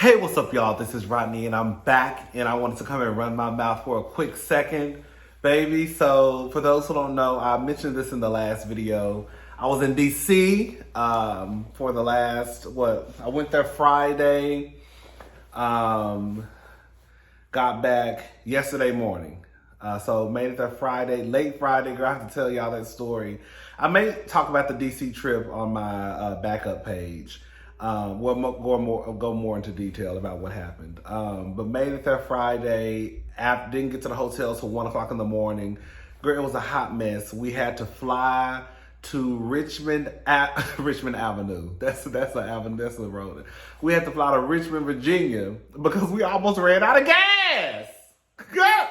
Hey, what's up, y'all? This is Rodney, and I'm back, and I wanted to come and run my mouth for a quick second, baby. So, for those who don't know, I mentioned this in the last video. I was in D.C. For the last, I went there Friday, got back yesterday morning. So, made it there Friday, late Friday. Girl, I have to tell y'all that story. I may talk about the D.C. trip on my backup page. We'll go more into detail about what happened. But made it there Friday. Didn't get to the hotel till 1 o'clock in the morning. Girl, it was a hot mess. We had to fly to Richmond Avenue. That's the avenue. That's the road. We had to fly to Richmond, Virginia, because we almost ran out of gas. Girl.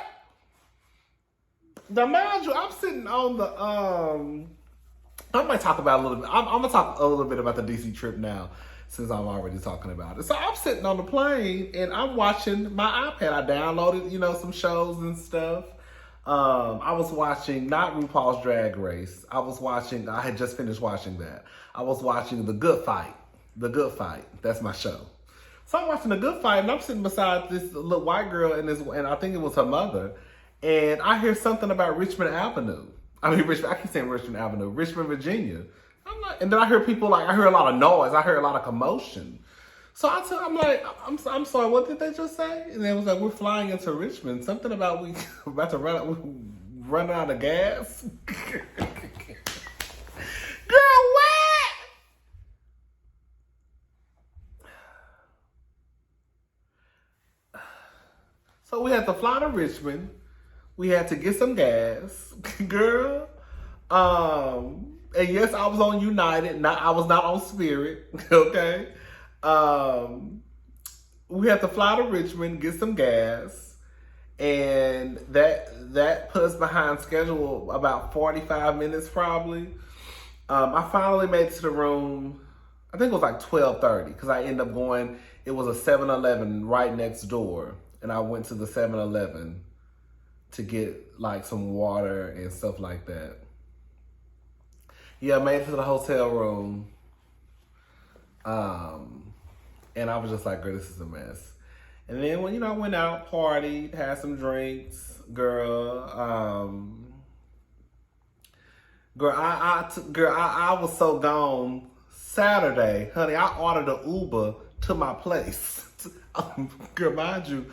Now, mind you, I'm sitting on the I might talk about a little bit. I'm gonna talk a little bit about the DC trip now, since I'm already talking about it. So I'm sitting on the plane and I'm watching my iPad. I downloaded, some shows and stuff. I was watching not RuPaul's Drag Race. I had just finished watching that. I was watching The Good Fight. The Good Fight. That's my show. So I'm watching The Good Fight and I'm sitting beside this little white girl and I think it was her mother. And I hear something about Richmond Avenue. I keep saying Richmond Avenue, Richmond, Virginia. And then I hear people I hear a lot of noise. I hear a lot of commotion. So I'm like, I'm sorry, what did they just say? And it was like, we're flying into Richmond. Something about we about to run out of gas. Girl, what? So we had to fly to Richmond. We had to get some gas, girl. And yes, I was on United. I was not on Spirit. Okay. We had to fly to Richmond, get some gas, and that put us behind schedule about 45 minutes probably. I finally made it to the room. I think it was like 12:30 because I ended up going. It was a 7-Eleven right next door, and I went to the 7-Eleven to get some water and stuff like that. Yeah, I made it to the hotel room. And I was just like, girl, this is a mess. And then when, I went out, partied, had some drinks, girl. I was so gone Saturday, honey, I ordered an Uber to my place. Girl, mind you,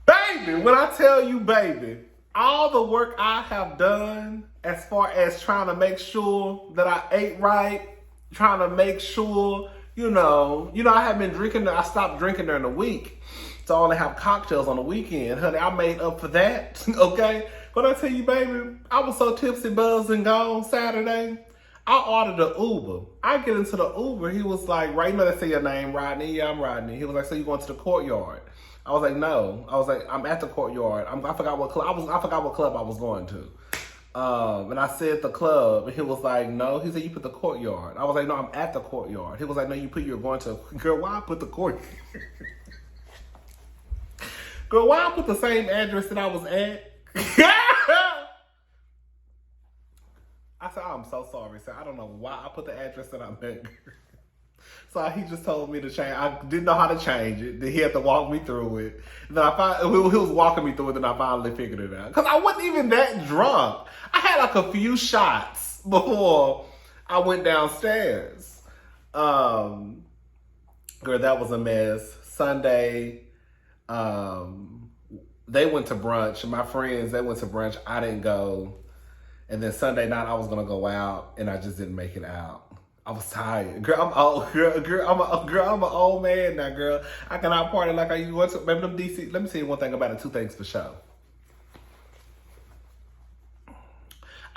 baby, when I tell you, baby, all the work I have done as far as trying to make sure that I ate right, trying to make sure, I have been drinking, I stopped drinking during the week. So I only have cocktails on the weekend. Honey, I made up for that, okay? But I tell you, baby, I was so tipsy, buzzed, and gone Saturday. I ordered an Uber. I get into the Uber. He was like, right, they say your name, Rodney. Yeah, I'm Rodney. He was like, so you going to the Courtyard? I was like, no. I was like, I'm at the Courtyard. I forgot what club I was going to. And I said the club, and he was like, no. He said, you put the Courtyard. I was like, no, I'm at the Courtyard. He was like, no, you're going to. Girl, why I put the Courtyard? Girl, why I put the same address that I was at? I said, oh, I'm so sorry, sir. I don't know why I put the address that I'm at. So he just told me to change. I didn't know how to change it. Then he had to walk me through it. Then he was walking me through it, then I finally figured it out. Because I wasn't even that drunk. I had a few shots before I went downstairs. Girl, that was a mess. Sunday, they went to brunch. My friends, they went to brunch. I didn't go. And then Sunday night, I was going to go out, and I just didn't make it out. I was tired. Girl, I'm old. I'm an old man now, girl. I cannot party like I used to. Baby, them DC. Let me tell you one thing about it. Two things for sure.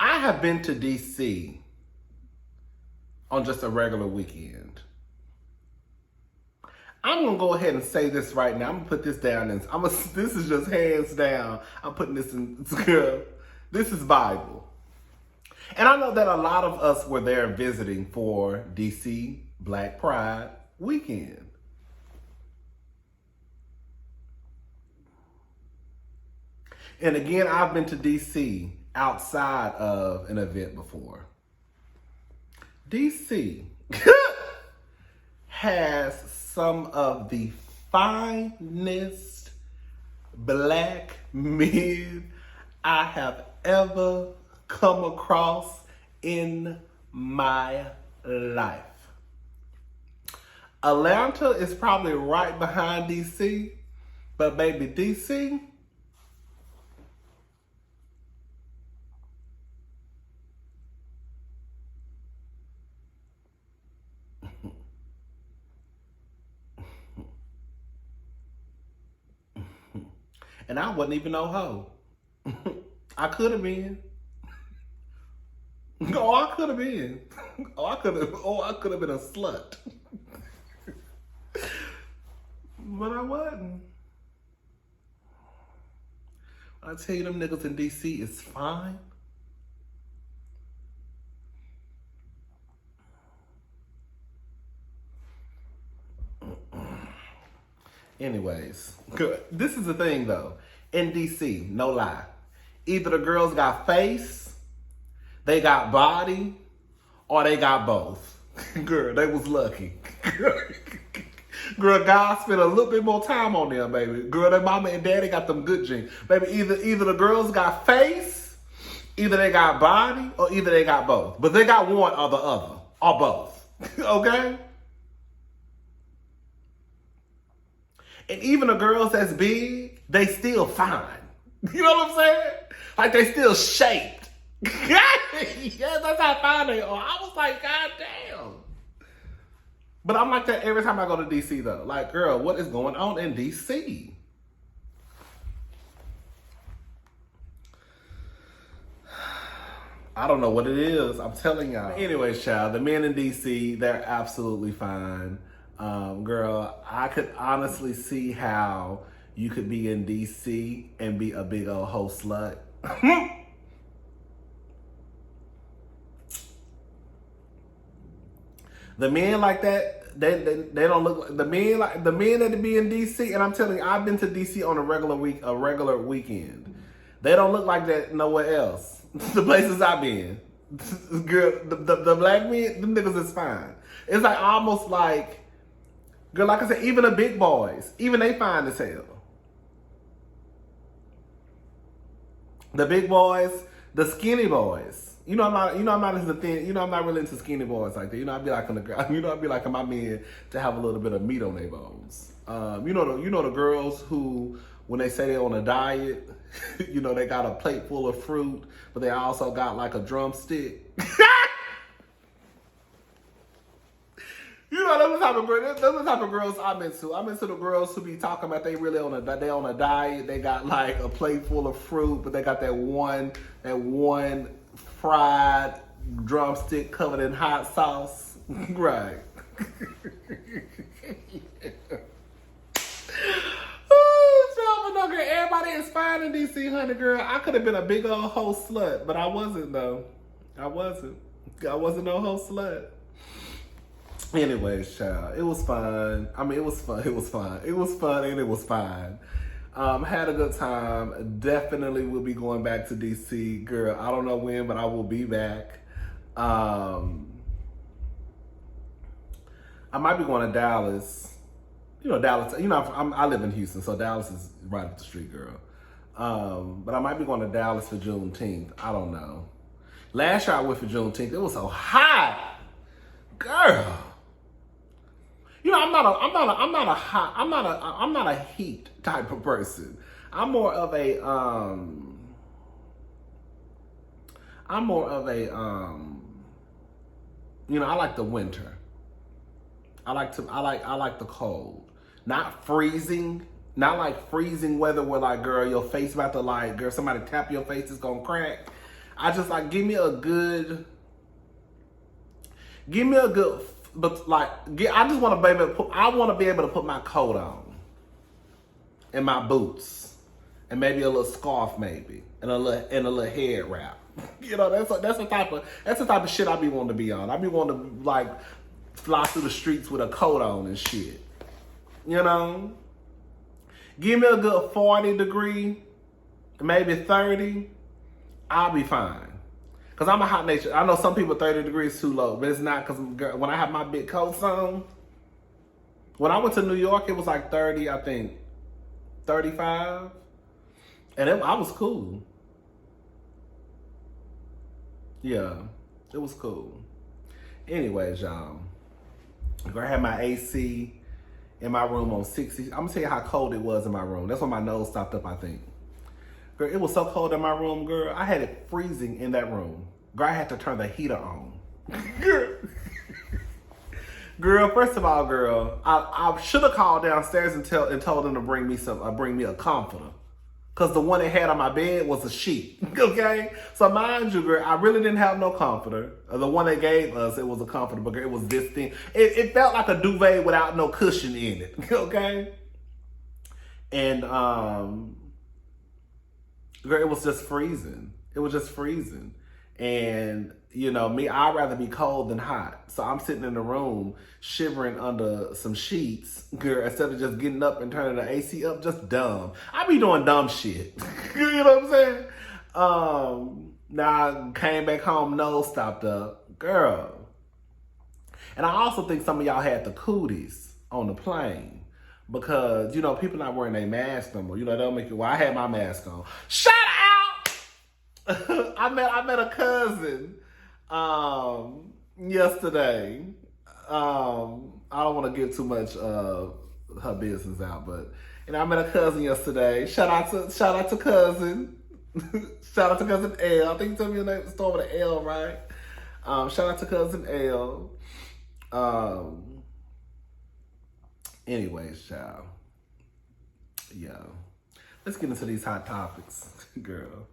I have been to DC on just a regular weekend. I'm going to go ahead and say this right now. I'm going to put this down. This is just hands down. I'm putting this in. Girl, this is Bible. And I know that a lot of us were there visiting for DC Black Pride weekend. And again, I've been to DC outside of an event before. DC has some of the finest black men I have ever come across in my life. Atlanta is probably right behind DC, but baby, DC, and I wasn't even no hoe. I could have been. Oh, I could have been. Oh, I could have been a slut. But I wasn't. I tell you, them niggas in DC is fine. Anyways, this is the thing though. In DC, no lie. Either the girls got face, they got body, or they got both. Girl, they was lucky. Girl, God spent a little bit more time on them, baby. Girl, their mama and daddy got them good genes. Baby, either the girls got face, either they got body, or either they got both. But they got one or the other, or both. Okay? And even the girls that's big, they still fine. You know what I'm saying? Like they still shaped. Yeah, that's how fine they are. I was like, God damn. But I'm like that every time I go to DC though. Like, girl, what is going on in DC? I don't know what it is. I'm telling y'all. Anyways, child, the men in DC, they're absolutely fine. Girl, I could honestly see how you could be in DC and be a big old hoe slut. The men like that, they don't look like the men that be in DC. And I'm telling you, I've been to DC on a regular weekend. They don't look like that nowhere else. The places I've been, girl, the black men, them niggas is fine. It's like almost like, girl, like I said, even the big boys, even they fine as hell. The big boys, the skinny boys. I'm not into thin. I'm not really into skinny boys like that. I'd be like I'd be like my men to have a little bit of meat on their bones. The girls who, when they say they're on a diet, they got a plate full of fruit, but they also got like a drumstick. Those are the type of girls I'm into. I'm into the girls who be talking about they really on a diet. They got like a plate full of fruit, but they got that one fried drumstick covered in hot sauce. Right. Everybody is fine in DC, honey, girl. I could have been a big old hoe slut, but I wasn't though. I wasn't no hoe slut. Anyways, child, it was fun. I mean, it was fun. It was fun, and it was fine. Had a good time. Definitely will be going back to DC, girl. I don't know when, but I will be back. I might be going to Dallas. Dallas. I live in Houston, so Dallas is right up the street, girl. But I might be going to Dallas for Juneteenth. I don't know. Last year I went for Juneteenth. It was so hot, girl. I'm not a heat type of person. I'm more of a I like the winter. I like the cold. Not freezing. Not like freezing weather where like, girl, your face about to like, girl, somebody tap your face, it's gonna crack. I just like, give me a good, but like, I just want to be able to put my coat on and my boots and maybe a little scarf maybe and a little head wrap. That's the type of shit I be wanting to be on. I be wanting to like fly through the streets with a coat on and shit. Give me a good 40 degree, maybe 30, I'll be fine. Cause I'm a hot nature. I know some people 30 degrees too low, but it's not. Cause when I have my big coats on, when I went to New York, it was like 30, I think, 35, and I was cool. Yeah, it was cool. Anyways, y'all, I had my AC in my room on 60. I'm gonna tell you how cold it was in my room. That's when my nose stopped up, I think. Girl, it was so cold in my room, girl. I had it freezing in that room. Girl, I had to turn the heater on. Girl, first of all, girl, I should have called downstairs and told them to bring me a comforter. Cause the one they had on my bed was a sheet, okay? So mind you, girl, I really didn't have no comforter. The one they gave us, it was a comforter, but girl, it was this thing. It felt like a duvet without no cushion in it, okay? And girl, it was just freezing. It was just freezing. And, you know, me, I'd rather be cold than hot. So I'm sitting in the room shivering under some sheets, girl, instead of just getting up and turning the AC up, just dumb. I be doing dumb shit. You know what I'm saying? Now I came back home, nose stopped up. Girl. And I also think some of y'all had the cooties on the plane. Because, you know, people not wearing their mask no more. You know, they'll make it. Well, I had my mask on. Shut out! I met a cousin yesterday. I don't want to give too much her business out, but I met a cousin yesterday. Shout out to cousin. Shout out to cousin L. I think you told me your name started with an L, right? Shout out to cousin L. Anyways, child. Yeah. Let's get into these hot topics, girl.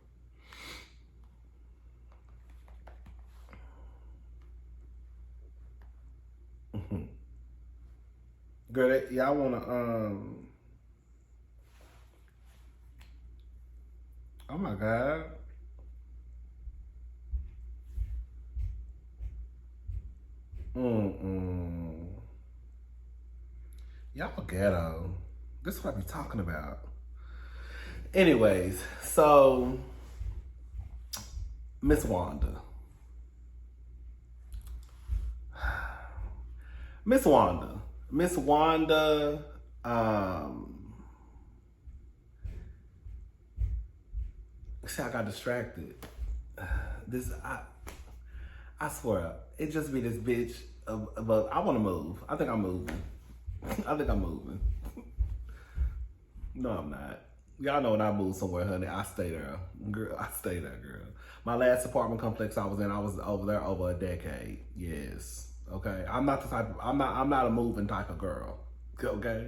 Girl, y'all wanna oh my God. Y'all ghetto. This is what I be talking about. Anyways, so Miss Wanda. See, I got distracted. I swear, it just be this bitch but I want to move. I think I'm moving. No, I'm not. Y'all know when I move somewhere, honey, I stay there. Girl, I stay there, girl. My last apartment complex I was in, I was over there over a decade. Yes. Okay. I'm not a moving type of girl. Okay.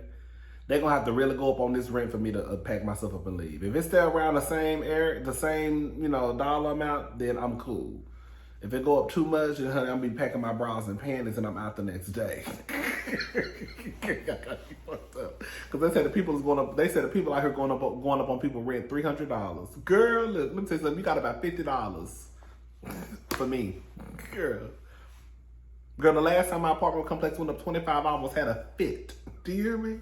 They're gonna have to really go up on this rent for me to pack myself up and leave. If it's still around the same area, the same, you know, dollar amount, then I'm cool. If it go up too much, then honey, I'm gonna be packing my bras and panties and I'm out the next day. Cause they said the people out here going up on people rent $300. Girl, look, let me tell you something. You got about $50 for me, girl. Girl, the last time my apartment complex went up 25, I almost had a fit. Do you hear me?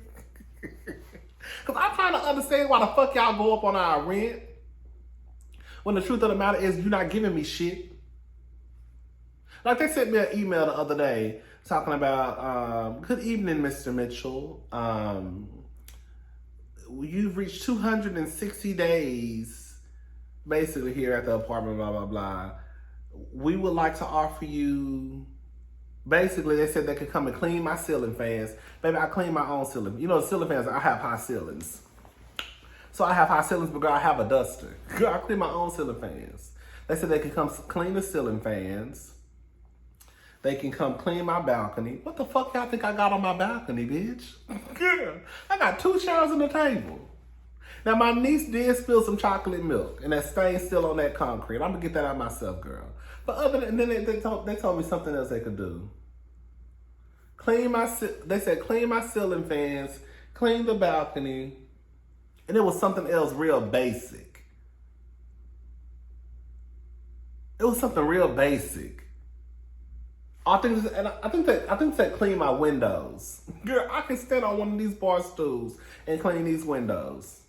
Cause I'm trying to understand why the fuck y'all go up on our rent when the truth of the matter is you're not giving me shit. Like they sent me an email the other day talking about, good evening, Mr. Mitchell. You've reached 260 days basically here at the apartment, blah, blah, blah. We would like to offer you, basically they said they could come and clean my ceiling fans. Baby, I clean my own ceiling. You know, the ceiling fans, I have high ceilings. So I have high ceilings, but girl, I have a duster. Girl, I clean my own ceiling fans. They said they could come clean the ceiling fans. They can come clean my balcony. What the fuck y'all think I got on my balcony, bitch? Girl, I got 2 chairs on the table. Now, my niece did spill some chocolate milk, and that stain's still on that concrete. I'm gonna get that out myself, girl. But other than then they told me something else they could do. They said clean my ceiling fans, clean the balcony, and it was something else real basic. It was something real basic. I think that clean my windows. Girl, I can stand on one of these bar stools and clean these windows.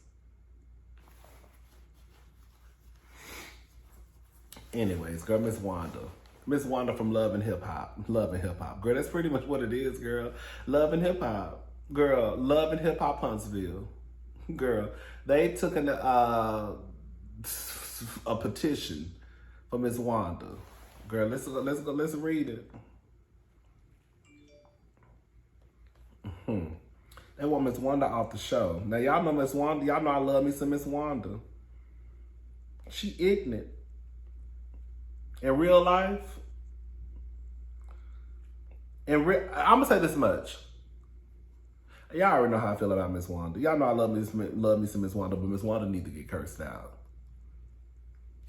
Anyways, girl, Miss Wanda. Miss Wanda from Love and Hip Hop. Love and Hip Hop. Girl, that's pretty much what it is, girl. Love and Hip Hop. Girl, Love and Hip Hop Huntsville. Girl, they took a petition for Miss Wanda. Girl, let's read it. They want Miss Wanda off the show. Now y'all know Miss Wanda. Y'all know I love me some Miss Wanda. She ignorant. In real life, I'm gonna say this much. Y'all already know how I feel about Miss Wanda. Y'all know I love me some Miss Wanda, but Miss Wanda need to get cursed out.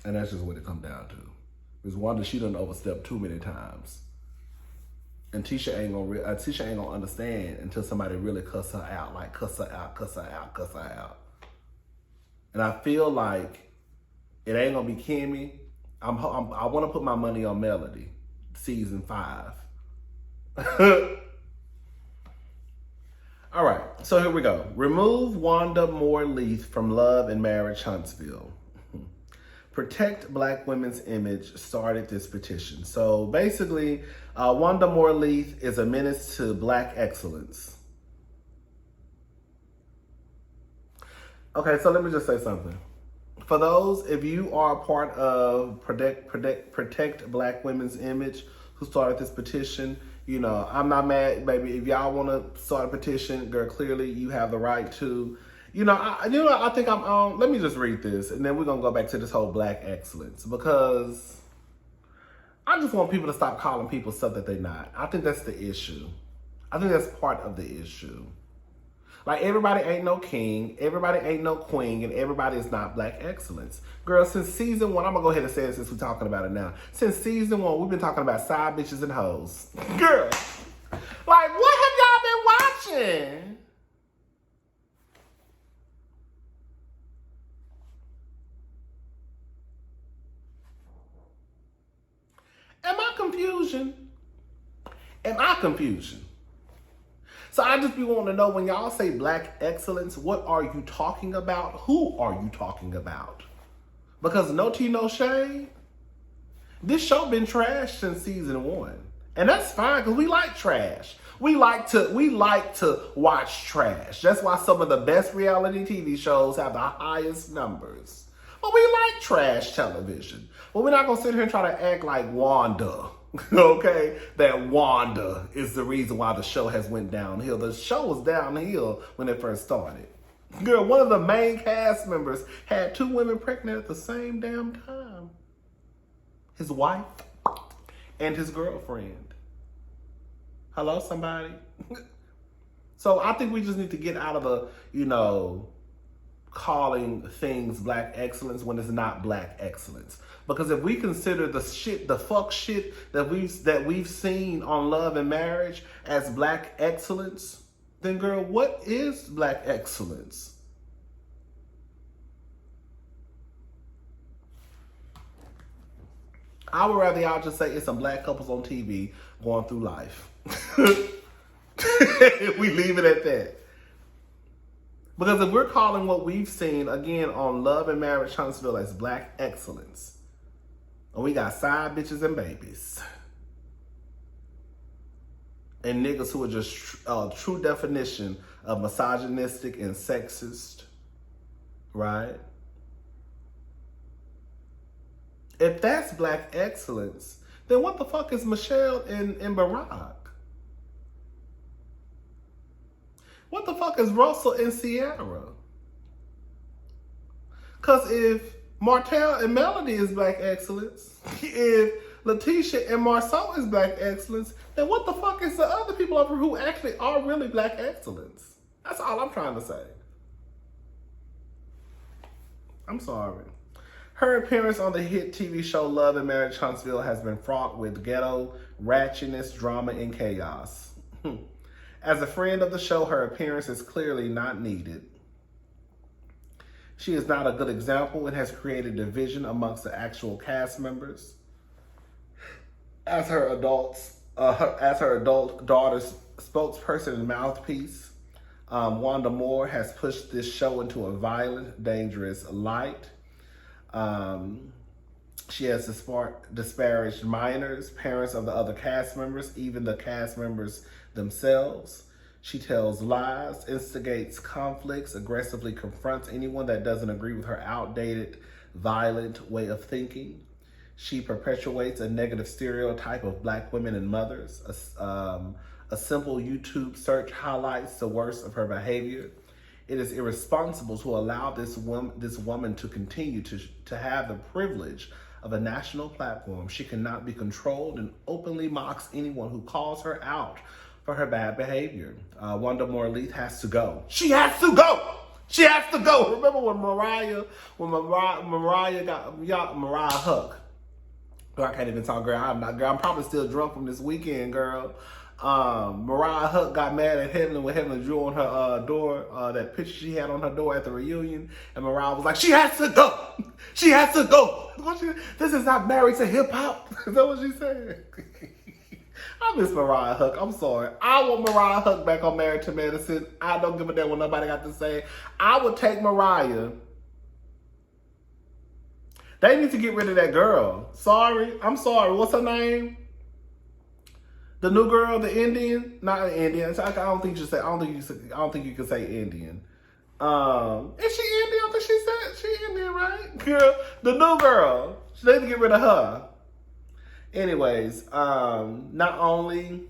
And that's just what it comes down to. Miss Wanda, she done overstepped too many times. And Tisha ain't gonna understand until somebody really cuss her out. Like cuss her out. And I feel like it ain't gonna be Kimmy. I want to put my money on Melody, season 5. All right, so here we go. Remove Wanda Moore Leith from Love and Marriage Huntsville. Protect Black women's image started this petition. So basically, Wanda Moore Leith is a menace to Black excellence. Okay, so let me just say something. For those, if you are a part of Protect Black Women's Image, who started this petition, you know, I'm not mad, baby. If y'all want to start a petition, girl, clearly you have the right to. I think I'm on. Let me just read this, and then we're gonna go back to this whole Black excellence, because I just want people to stop calling people stuff that they're not. I think that's the issue. I think that's part of the issue. Like, everybody ain't no king, everybody ain't no queen, and everybody is not Black excellence. Girl, since season 1, I'm gonna go ahead and say it since we're talking about it now. Since season 1, we've been talking about side bitches and hoes. Girl, like, what have y'all been watching? Am I confusion? So I just be wanting to know, when y'all say Black excellence, what are you talking about? Who are you talking about? Because no tea, no shade. This show been trashed since season 1. And that's fine, because we like trash. We like to watch trash. That's why some of the best reality TV shows have the highest numbers. But we like trash television. But we're not going to sit here and try to act like Wanda. Okay, that Wanda is the reason why the show has went downhill. The show was downhill when it first started. Girl, one of the main cast members had 2 women pregnant at the same damn time. His wife and his girlfriend. Hello, somebody? So I think we just need to get out of the, calling things Black excellence when it's not Black excellence. Because if we consider the fuck shit that we've seen on Love and Marriage as Black excellence, then girl, what is Black excellence? I would rather y'all just say it's some Black couples on TV going through life. We leave it at that. Because if we're calling what we've seen, again, on Love and Marriage Huntsville as Black excellence, and we got side bitches and babies, and niggas who are just true definition of misogynistic and sexist, right? If that's Black excellence, then what the fuck is Michelle and Barack? What the fuck is Russell and Sierra? Because if Martell and Melody is Black excellence, if Letitia and Marceau is Black excellence, then what the fuck is the other people over who actually are really Black excellence? That's all I'm trying to say. I'm sorry. Her appearance on the hit TV show Love and Marriage Huntsville has been fraught with ghetto, ratchetness, drama, and chaos. As a friend of the show, her appearance is clearly not needed. She is not a good example and has created division amongst the actual cast members. As her adult daughter's spokesperson and mouthpiece, Wanda Moore has pushed this show into a violent, dangerous light. She has disparaged minors, parents of the other cast members, even the cast members themselves. She tells lies, instigates conflicts, aggressively confronts anyone that doesn't agree with her outdated, violent way of thinking. She perpetuates a negative stereotype of Black women and mothers. A simple YouTube search highlights the worst of her behavior. It is irresponsible to allow this woman to continue to have the privilege of a national platform. She cannot be controlled and openly mocks anyone who calls her out for her bad behavior. Wanda Morley has to go. She has to go. She has to go. Remember when Mariah got Mariah Huck. Girl, I can't even talk, girl. I'm probably still drunk from this weekend, girl. Mariah Huck got mad at Heavenly when Heavenly drew on her door, that picture she had on her door at the reunion, and Mariah was like, she has to go! She has to go! This is not Married to Hip Hop. Is that what she said? I miss Mariah Huck. I'm sorry. I want Mariah Huck back on Married to Medicine. I don't give a damn what nobody got to say. I would take Mariah. They need to get rid of that girl. Sorry. I'm sorry. What's her name? The new girl, the Indian, not an Indian. I don't think you can say Indian. Is she Indian? I think she said she Indian, right? Girl, the new girl. They need to get rid of her. Anyways, not only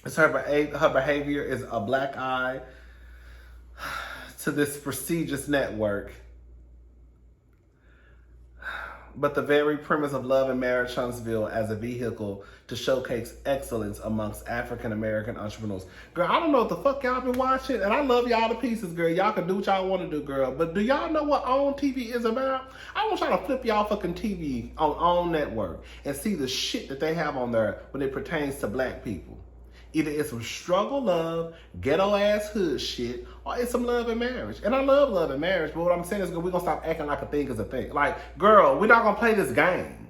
is her behavior is a black eye to this prestigious network, but the very premise of Love and Marriage Huntsville as a vehicle to showcase excellence amongst African-American entrepreneurs. Girl, I don't know what the fuck y'all been watching, and I love y'all to pieces, girl. Y'all can do what y'all want to do, girl. But do y'all know what OWN TV is about? I want y'all to flip y'all fucking TV on OWN Network and see the shit that they have on there when it pertains to Black people. Either it's some struggle love, ghetto ass hood shit, or it's some love and marriage. And I love and marriage, but what I'm saying is, girl, we're gonna stop acting like a thing is a thing. Like, girl, we're not gonna play this game.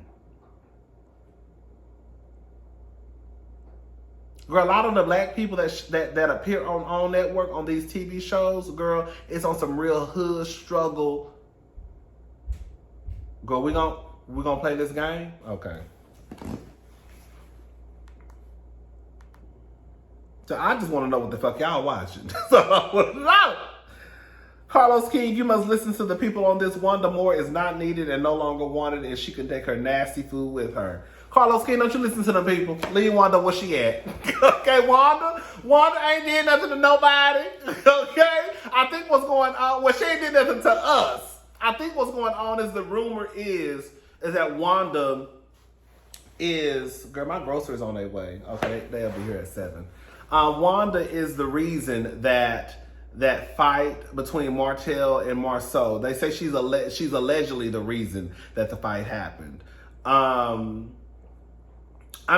Girl, a lot of the Black people that appear on OWN Network on these TV shows, girl, it's on some real hood struggle. Girl, we gonna play this game? Okay. So I just want to know what the fuck y'all watching. So I want to know. Carlos King, you must listen to the people on this. Wanda Moore is not needed and no longer wanted, and she can take her nasty food with her. Carlos King, don't you listen to the people. Leave Wanda where she at. Okay, Wanda ain't did nothing to nobody. Okay? I think what's going on, well, she ain't did nothing to us. I think what's going on is the rumor is that Wanda is, girl, my groceries on their way. Okay, they'll be here at 7. Wanda is the reason that fight between Martell and Marceau. They say she's allegedly the reason that the fight happened. I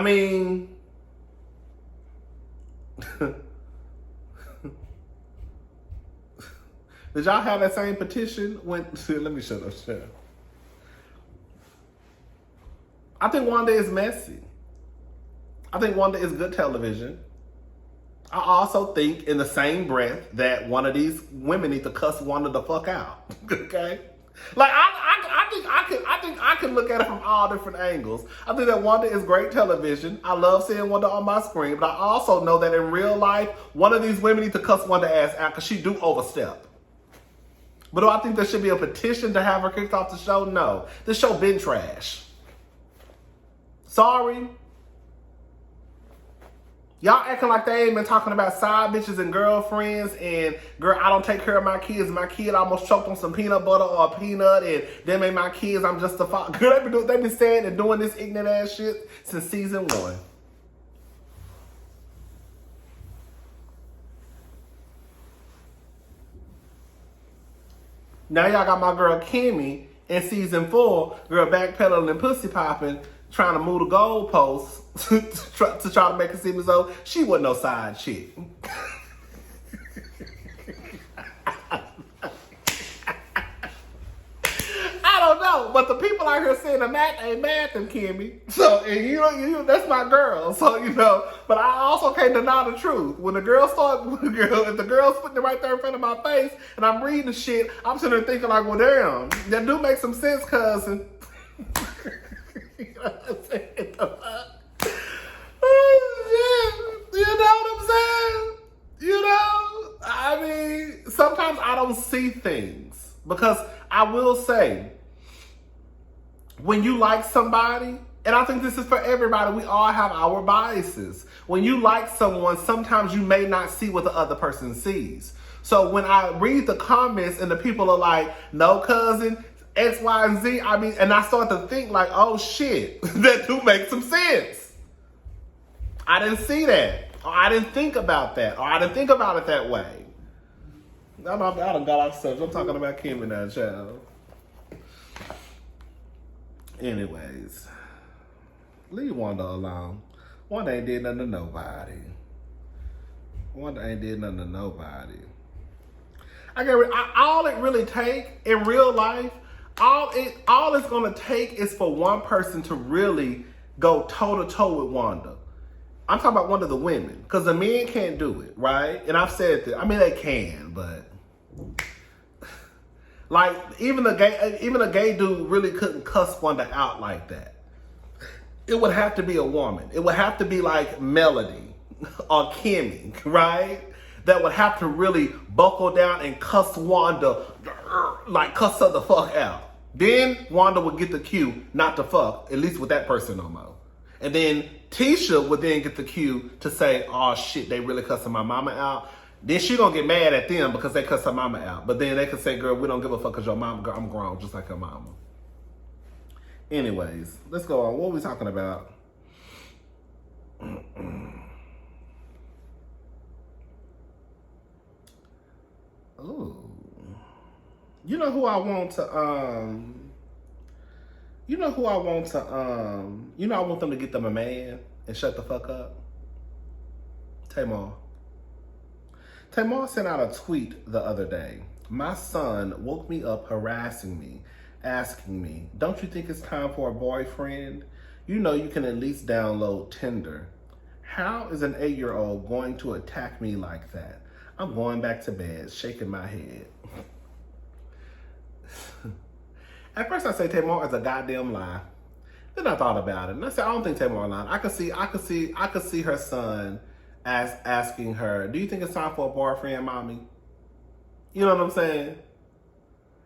mean, did y'all have that same petition when? Let me shut up. I think Wanda is messy. I think Wanda is good television. I also think in the same breath that one of these women need to cuss Wanda the fuck out. Okay? Like I think I can look at it from all different angles. I think that Wanda is great television. I love seeing Wanda on my screen, but I also know that in real life, one of these women need to cuss Wanda ass out because she do overstep. But do I think there should be a petition to have her kicked off the show? No. This show been trash. Sorry. Y'all acting like they ain't been talking about side bitches and girlfriends and, girl, I don't take care of my kids. My kid almost choked on some peanut butter or a peanut and them ain't my kids. I'm just a father. Girl, they been saying and doing this ignorant ass shit since season 1. Now y'all got my girl Kimmy in season 4, girl, backpedaling and pussy popping, trying to move the goalposts to try to make it seem as though she wasn't no side chick. I don't know, but the people out here saying the Mac ain't mad at them, Kimmy. So, and you that's my girl. So, but I also can't deny the truth. When the girl if the girl's putting it right there in front of my face and I'm reading the shit, I'm sitting there thinking like, well, damn, that do make some sense, cousin. You know what I'm saying? The fuck? Oh, shit. You know what I'm saying? You know? I mean, sometimes I don't see things. Because I will say, when you like somebody, and I think this is for everybody, we all have our biases. When you like someone, sometimes you may not see what the other person sees. So when I read the comments and the people are like, no cousin, X, Y, and Z, I mean, and I start to think like, oh shit, that do make some sense. I didn't see that. Or I didn't think about that. Or I didn't think about it that way. I done got off subject. I'm talking about Kim and that child. Anyways, leave Wanda alone. Wanda ain't did nothing to nobody. Wanda ain't did nothing to nobody. All it really take in real life, all it's gonna take is for one person to really go toe to toe with Wanda. I'm talking about one of the women, because the men can't do it, right? And I've said that. I mean, they can, but like even a gay dude really couldn't cuss Wanda out like that. It would have to be a woman. It would have to be like Melody or Kimmy, right? That would have to really buckle down and cuss Wanda, like cuss her the fuck out. Then Wanda would get the cue not to fuck, at least with that person no more. And then Tisha would then get the cue to say, oh shit, they really cussing my mama out. Then she gonna get mad at them because they cuss her mama out. But then they could say, girl, we don't give a fuck because your mama, girl, I'm grown just like her mama. Anyways, let's go on. What are we talking about? Ooh. You know who I want to, I want them to get them a man and shut the fuck up? Tamar. Tamar sent out a tweet the other day. My son woke me up harassing me, asking me, don't you think it's time for a boyfriend? You know you can at least download Tinder. How is an 8-year-old going to attack me like that? I'm going back to bed, shaking my head. At first I say Tamar is a goddamn lie. Then I thought about it and I said, I don't think Tamar lied. I could see her son asking her, do you think it's time for a boyfriend, mommy? You know what I'm saying?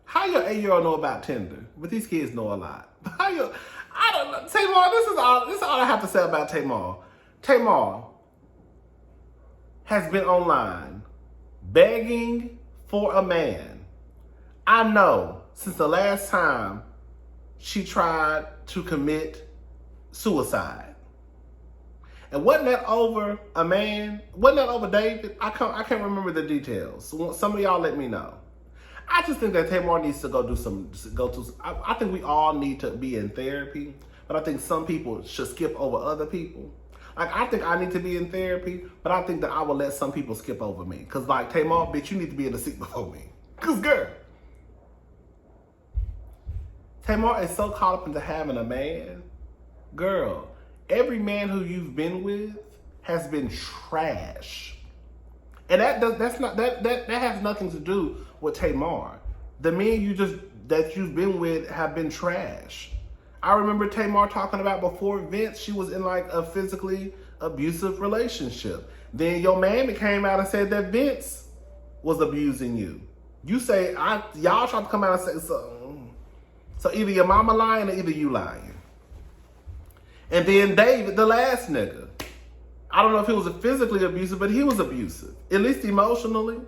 How your 8-year-old know about Tinder? But these kids know a lot. I don't know. Tamar, this is all I have to say about Tamar. Tamar has been online begging for a man. I know since the last time she tried to commit suicide. And wasn't that over a man? Wasn't that over David? I can't remember the details. So some of y'all let me know. I just think that Tamar needs to I think we all need to be in therapy, but I think some people should skip over other people. Like, I think I need to be in therapy, but I think that I will let some people skip over me. Because, like, Tamar, bitch, you need to be in the seat before me. Because, girl, Tamar is so caught up into having a man. Girl, every man who you've been with has been trash. And that has nothing to do with Tamar. The men that you've been with have been trash. I remember Tamar talking about before Vince, she was in like a physically abusive relationship. Then your mammy came out and said that Vince was abusing you. You say, y'all try to come out and say something. So either your mama lying or either you lying. And then David, the last nigga, I don't know if he was physically abusive, but he was abusive, at least emotionally.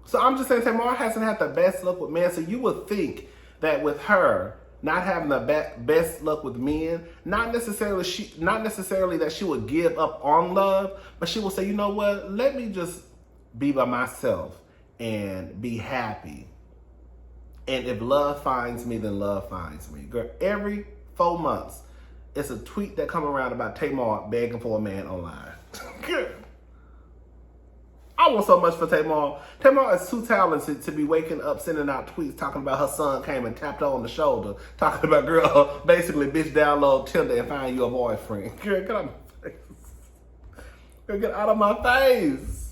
So I'm just saying Tamar hasn't had the best luck with men. So you would think that with her not having the best luck with men, not necessarily that she would give up on love, but she will say, you know what, let me just be by myself and be happy. And if love finds me, then love finds me. Girl, every 4 months, it's a tweet that come around about Tamar begging for a man online. Good. I want so much for Tamar. Tamar is too talented to be waking up, sending out tweets talking about her son came and tapped her on the shoulder, talking about, girl, basically, bitch, download Tinder and find you a boyfriend. Girl, get out of my face. Girl, get out of my face.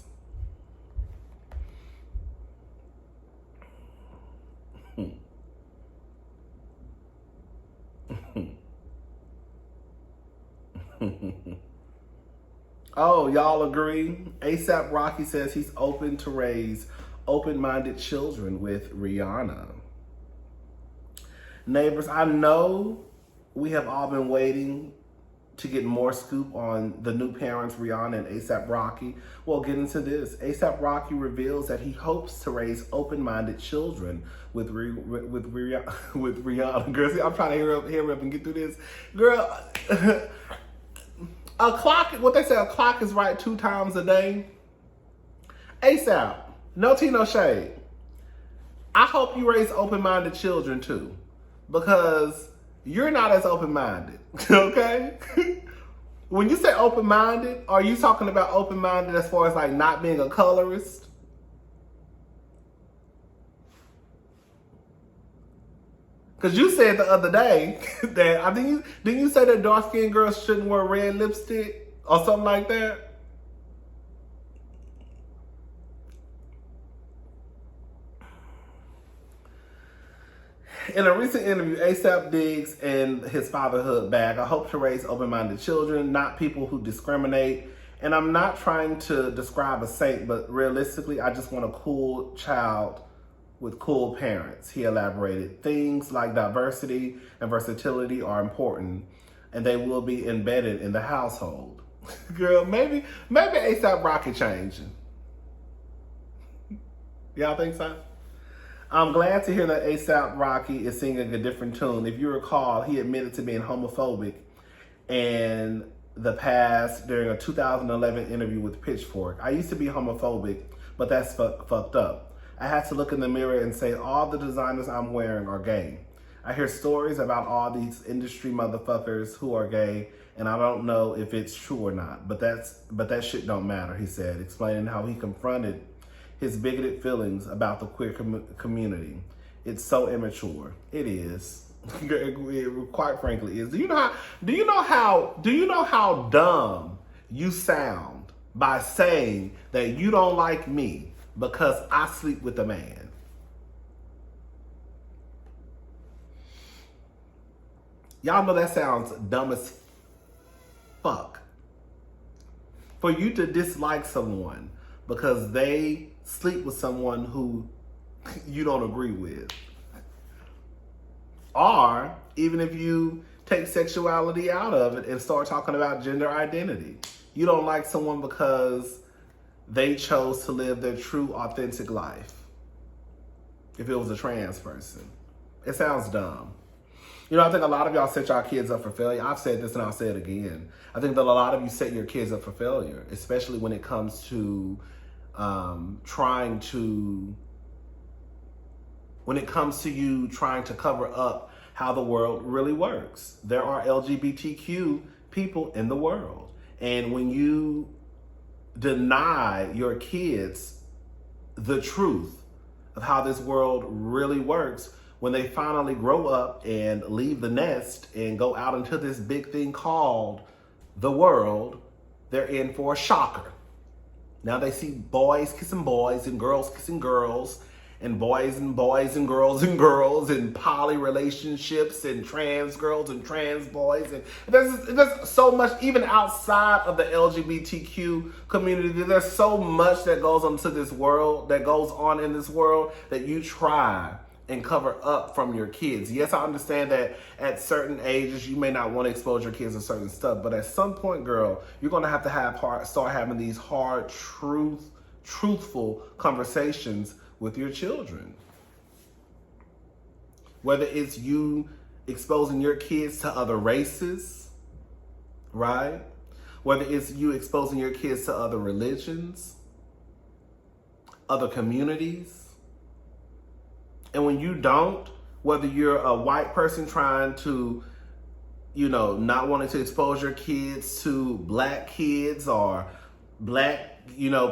Oh, y'all agree? ASAP Rocky says he's open to raise open-minded children with Rihanna. Neighbors, I know we have all been waiting to get more scoop on the new parents, Rihanna and ASAP Rocky. Well, get into this. ASAP Rocky reveals that he hopes to raise open-minded children with Rihanna. Girl, see, I'm trying to hear up and get through this. Girl, what they say, a clock is right 2 times a day. ASAP, no tea, no shade. I hope you raise open-minded children too, because you're not as open-minded, okay? When you say open-minded, are you talking about open-minded as far as like not being a colorist? Because you said the other day that, didn't you say that dark-skinned girls shouldn't wear red lipstick or something like that? In a recent interview, ASAP digs in his fatherhood bag. I hope to raise open-minded children, not people who discriminate. And I'm not trying to describe a saint, but realistically, I just want a cool child with cool parents. He elaborated. Things like diversity and versatility are important, and they will be embedded in the household. Girl, maybe ASAP Rocky changing. Y'all think so? I'm glad to hear that ASAP Rocky is singing a different tune. If you recall, he admitted to being homophobic in the past during a 2011 interview with Pitchfork. I used to be homophobic, but that's fucked up. I had to look in the mirror and say, all the designers I'm wearing are gay. I hear stories about all these industry motherfuckers who are gay, and I don't know if it's true or not. But that shit don't matter, he said, explaining how he confronted his bigoted feelings about the queer community. It's so immature. It is. It quite frankly is. Do you know how dumb you sound by saying that you don't like me because I sleep with a man? Y'all know that sounds dumb as fuck. For you to dislike someone because they sleep with someone who you don't agree with. Or even if you take sexuality out of it and start talking about gender identity. You don't like someone because they chose to live their true, authentic life. If it was a trans person. It sounds dumb. You know, I think a lot of y'all set y'all kids up for failure. I've said this and I'll say it again. I think that a lot of you set your kids up for failure, especially when it comes to you trying to cover up how the world really works. There are LGBTQ people in the world. And when you deny your kids the truth of how this world really works, when they finally grow up and leave the nest and go out into this big thing called the world, they're in for a shocker. Now they see boys kissing boys and girls kissing girls and boys and girls and poly relationships and trans girls and trans boys. And there's so much, even outside of the LGBTQ community, there's so much that goes on in this world that you try and cover up from your kids. Yes, I understand that at certain ages, you may not want to expose your kids to certain stuff, but at some point, girl, you're going to have to start having these hard, truthful conversations with your children. Whether it's you exposing your kids to other races, right? Whether it's you exposing your kids to other religions, other communities. And when you don't, whether you're a white person trying to, not wanting to expose your kids to black kids, or black,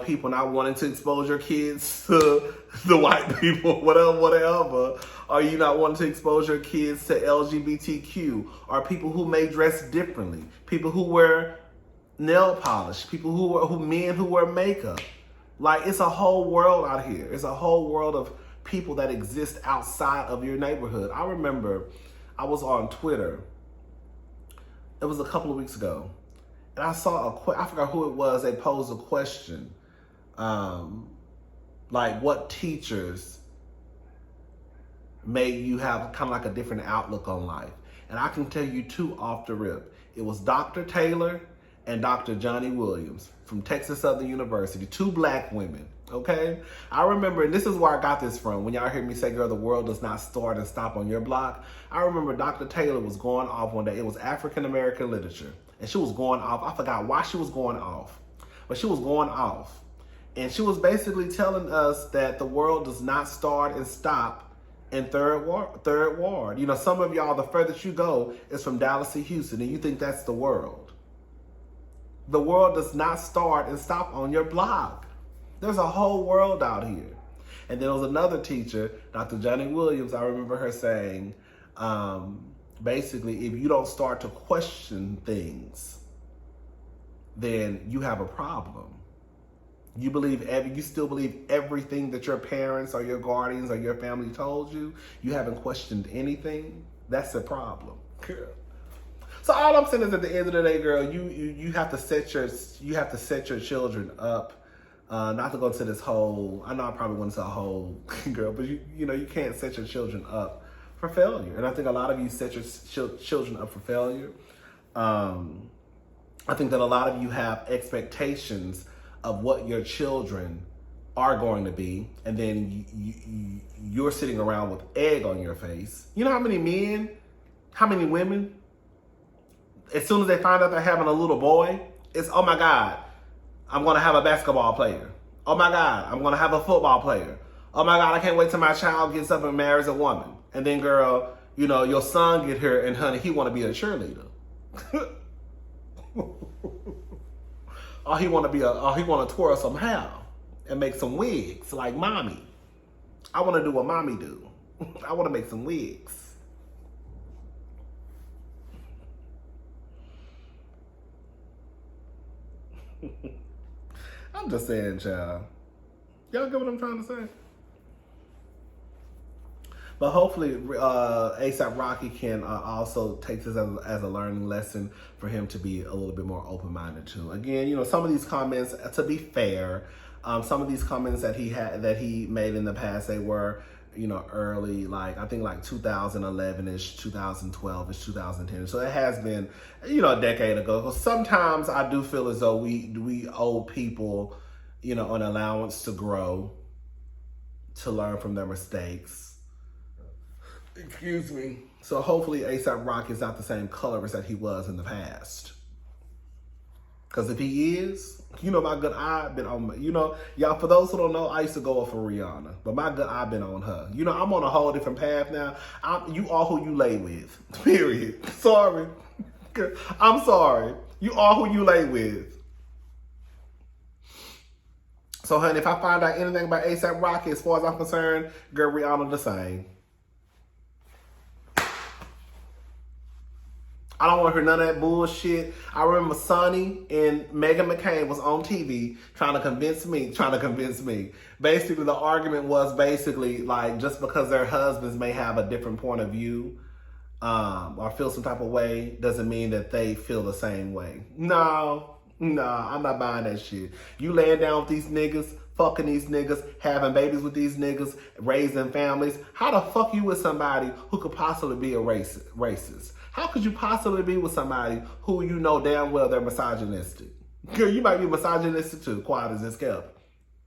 people not wanting to expose your kids to the white people, whatever, or you not wanting to expose your kids to LGBTQ, or people who may dress differently, people who wear nail polish, men who wear makeup. Like, it's a whole world out here. It's a whole world of people that exist outside of your neighborhood. I remember I was on Twitter. It was a couple of weeks ago. and I saw I forgot who it was, they posed a question, like what teachers made you have kind of like a different outlook on life. And I can tell you two off the rip. It was Dr. Taylor and Dr. Johnny Williams from Texas Southern University, two black women, okay? I remember, and this is where I got this from, when y'all hear me say, girl, the world does not start and stop on your block. I remember Dr. Taylor was going off one day. It was African-American literature. And she was going off. I forgot why she was going off, but she was going off. And she was basically telling us that the world does not start and stop in Third Ward. You know, some of y'all, the furthest you go is from Dallas to Houston, and you think that's the world. The world does not start and stop on your block. There's a whole world out here. And there was another teacher, Dr. Johnny Williams, I remember her saying, basically, if you don't start to question things, then you have a problem. You still believe everything that your parents or your guardians or your family told you. You haven't questioned anything. That's a problem, girl. So all I'm saying is, at the end of the day, girl, you have to set your children up. Not to go to this whole. I know I probably went into a whole girl, but you can't set your children up for failure. And I think a lot of you set your children up for failure. I think that a lot of you have expectations of what your children are going to be, and then you're sitting around with egg on your face. You know how many men, how many women, as soon as they find out they're having a little boy, it's, oh my God, I'm going to have a basketball player. Oh my God, I'm going to have a football player. Oh my God, I can't wait till my child gets up and marries a woman. And then, girl, your son get here, and honey, he want to be a cheerleader. He want to twirl some hair and make some wigs like mommy. I want to do what mommy do. I want to make some wigs. I'm just saying, child. Y'all get what I'm trying to say? But hopefully, A$AP Rocky can also take this as a learning lesson for him to be a little bit more open-minded too. Again, some of these comments, to be fair, some of these comments that he made in the past, they were, early, like, I think like 2011-ish, 2012-ish, 2010. So it has been, a decade ago. Because sometimes I do feel as though we owe people, an allowance to grow, to learn from their mistakes. Excuse me. So hopefully A$AP Rocky is not the same colorist that he was in the past. Because if he is, my good eye been on, y'all, for those who don't know, I used to go up for Rihanna. But my good eye been on her. I'm on a whole different path now. You are who you lay with. Period. Sorry. I'm sorry. You are who you lay with. So, honey, if I find out anything about A$AP Rocky, as far as I'm concerned, girl, Rihanna the same. I don't want to hear none of that bullshit. I remember Sonny and Meghan McCain was on TV trying to convince me. Basically, the argument was like, just because their husbands may have a different point of view or feel some type of way doesn't mean that they feel the same way. No, I'm not buying that shit. You laying down with these niggas, fucking these niggas, having babies with these niggas, raising families. How the fuck you with somebody who could possibly be a racist? How could you possibly be with somebody who you know damn well they're misogynistic? Girl, you might be misogynistic too, quiet as it's kept.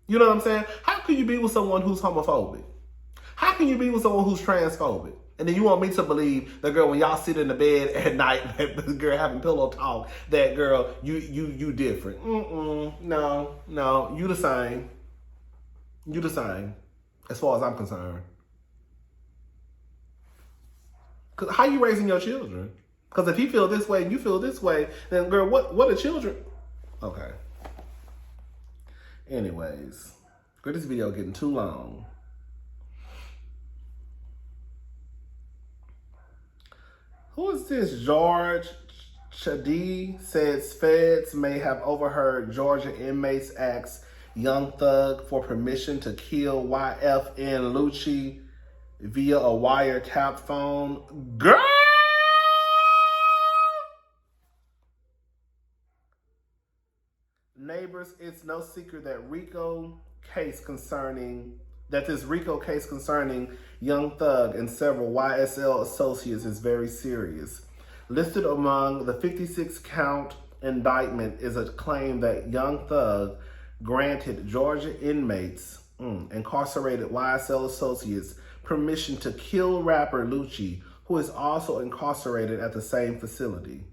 You know what I'm saying? How can you be with someone who's homophobic? How can you be with someone who's transphobic? And then you want me to believe that, girl, when y'all sit in the bed at night, the girl having pillow talk, that, girl, you different. No, you the same. You the same, as far as I'm concerned. Cause how you raising your children? Because if he feel this way and you feel this way, then, girl, what are children? Okay. Anyways, girl, this video getting too long. Who is this? George Chadi says feds may have overheard Georgia inmates ask Young Thug for permission to kill YFN Lucci via a wiretap phone. Girl! Neighbors, it's no secret that this RICO case concerning Young Thug and several YSL associates is very serious. Listed among the 56 count indictment is a claim that Young Thug granted Georgia inmates, incarcerated YSL associates, permission to kill rapper Lucci, who is also incarcerated at the same facility.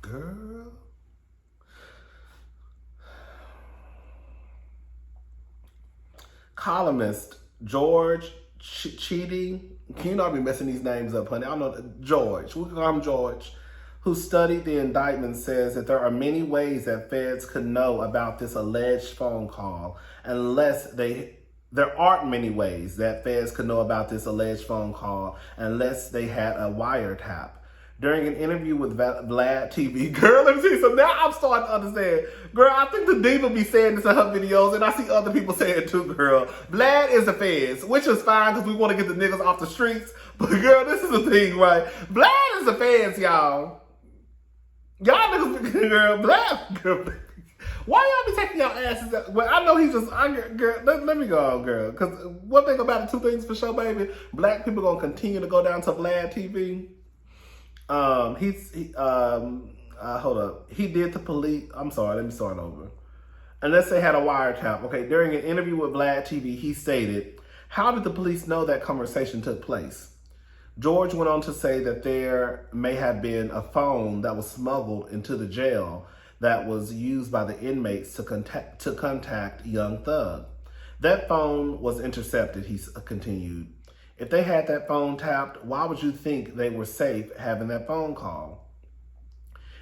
Girl. Columnist George Chidi, you know I be messing these names up, honey. I don't know. George, we can call him George, who studied the indictment, says that there are many ways that feds could know about this alleged phone call there aren't many ways that feds could know about this alleged phone call unless they had a wiretap. During an interview with Vlad TV, girl, let me see. So now I'm starting to understand. Girl, I think the diva be saying this in her videos, and I see other people say it too, girl. Vlad is the feds, which is fine because we want to get the niggas off the streets. But girl, this is the thing, right? Vlad is the feds, y'all. Y'all niggas, girl, Vlad, girl. Why y'all be taking y'all asses out? Well, I know he's just, girl, let me go on, girl. Because one thing about it, two things for sure, baby. Black people going to continue to go down to Vlad TV. Hold up. He did the police. I'm sorry. Let me start over. Unless they had a wiretap. Okay. During an interview with Vlad TV, he stated, "How did the police know that conversation took place?" George went on to say that there may have been a phone that was smuggled into the jail that was used by the inmates to contact Young Thug. That phone was intercepted, he continued. If they had that phone tapped, why would you think they were safe having that phone call?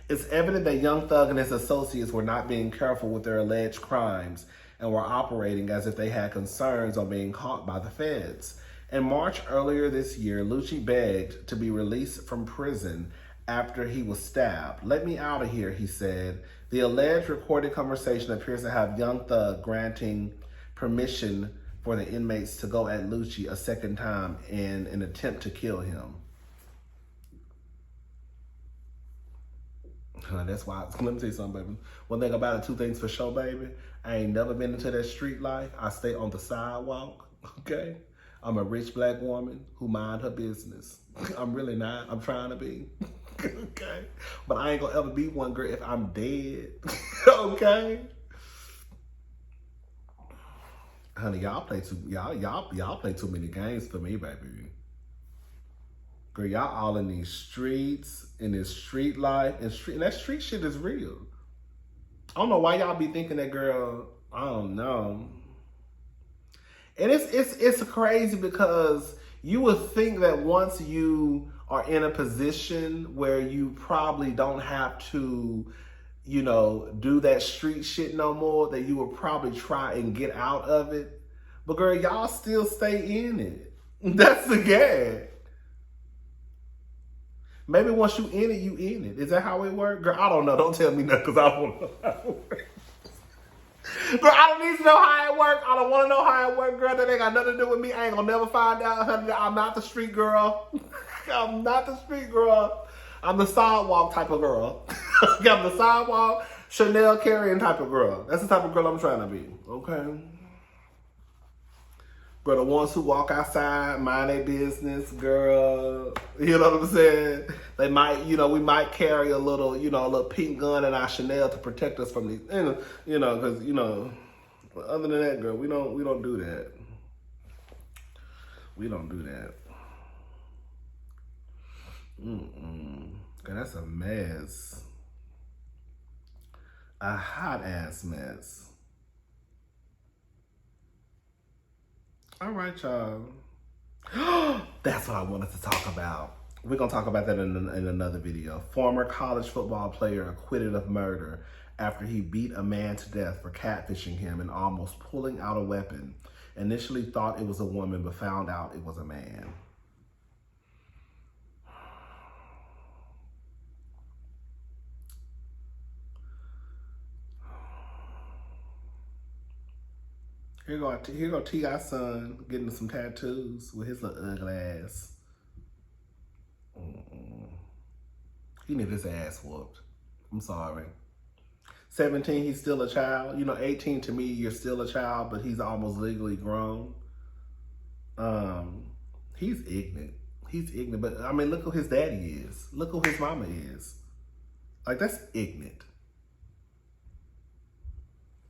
It's evident that Young Thug and his associates were not being careful with their alleged crimes and were operating as if they had concerns on being caught by the feds. In March earlier this year, Lucci begged to be released from prison after he was stabbed. "Let me out of here," he said. The alleged recorded conversation appears to have Young Thug granting permission for the inmates to go at Lucci a second time in an attempt to kill him. That's why, let me tell you something, baby. One thing about it, two things for sure, baby. I ain't never been into that street life. I stay on the sidewalk, okay? I'm a rich black woman who mind her business. I'm really not. I'm trying to be, okay? But I ain't gonna ever be one, girl, if I'm dead, okay? Honey, y'all play too many games for me, baby. Girl, y'all all in these streets, in this street life, and that street shit is real. I don't know why y'all be thinking that, girl. I don't know. And it's crazy because you would think that once you are in a position where you probably don't have to, you know, do that street shit no more, that you would probably try and get out of it. But girl, y'all still stay in it. That's the gag. Maybe once you in it, you in it. Is that how it works? Girl, I don't know. Don't tell me nothing because I don't know how it works. Girl, I don't need to know how it works. I don't want to know how it works, girl. That ain't got nothing to do with me. I ain't gonna never find out, honey. I'm not the street girl. I'm not the street girl. I'm the sidewalk type of girl. I'm the sidewalk, Chanel carrying type of girl. That's the type of girl I'm trying to be, okay? Girl, the ones who walk outside, mind their business, girl. You know what I'm saying? They might, you know, we might carry a little, you know, a little pink gun in our Chanel to protect us from these, you know, because, you know, other than that, girl, we don't do that. We don't do that. Girl, that's a mess. A hot ass mess. All right, y'all. That's what I wanted to talk about. We're going to talk about that in another video. Former college football player acquitted of murder after he beat a man to death for catfishing him and almost pulling out a weapon. Initially thought it was a woman, but found out it was a man. Here go T.I. son getting some tattoos with his little ugly ass. He need his ass whooped. I'm sorry. 17, he's still a child. You know, 18 to me, you're still a child, but he's almost legally grown. He's ignorant. He's ignorant, but I mean, look who his daddy is. Look who his mama is. Like, that's ignorant.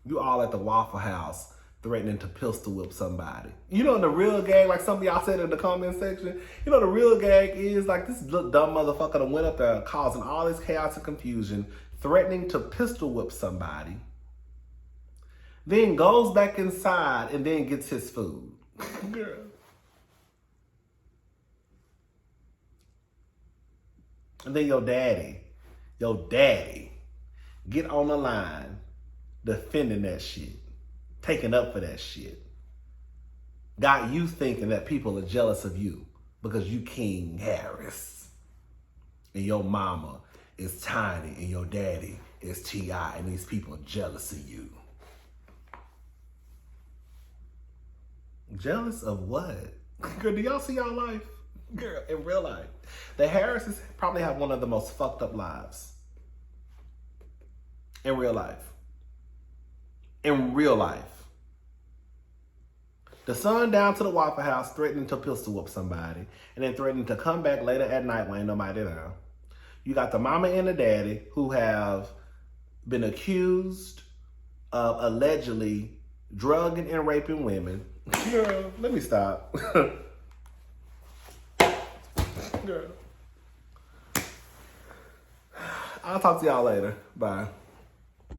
You all at the Waffle House threatening to pistol whip somebody. You know, the real gag, like some of y'all said in the comment section, you know, the real gag is like this little dumb motherfucker that went up there causing all this chaos and confusion, threatening to pistol whip somebody, then goes back inside and then gets his food. Girl. And then your daddy, get on the line defending that shit, taking up for that shit. Got you thinking that people are jealous of you because you King Harris. And your mama is Tiny and your daddy is T.I. and these people are jealous of you. Jealous of what? Girl, do y'all see y'all life? Girl, in real life. The Harrises probably have one of the most fucked up lives. In real life. In real life. The son down to the Waffle House threatening to pistol whip somebody and then threatening to come back later at night when ain't nobody there. You got the mama and the daddy who have been accused of allegedly drugging and raping women. Girl, let me stop. Girl. I'll talk to y'all later. Bye.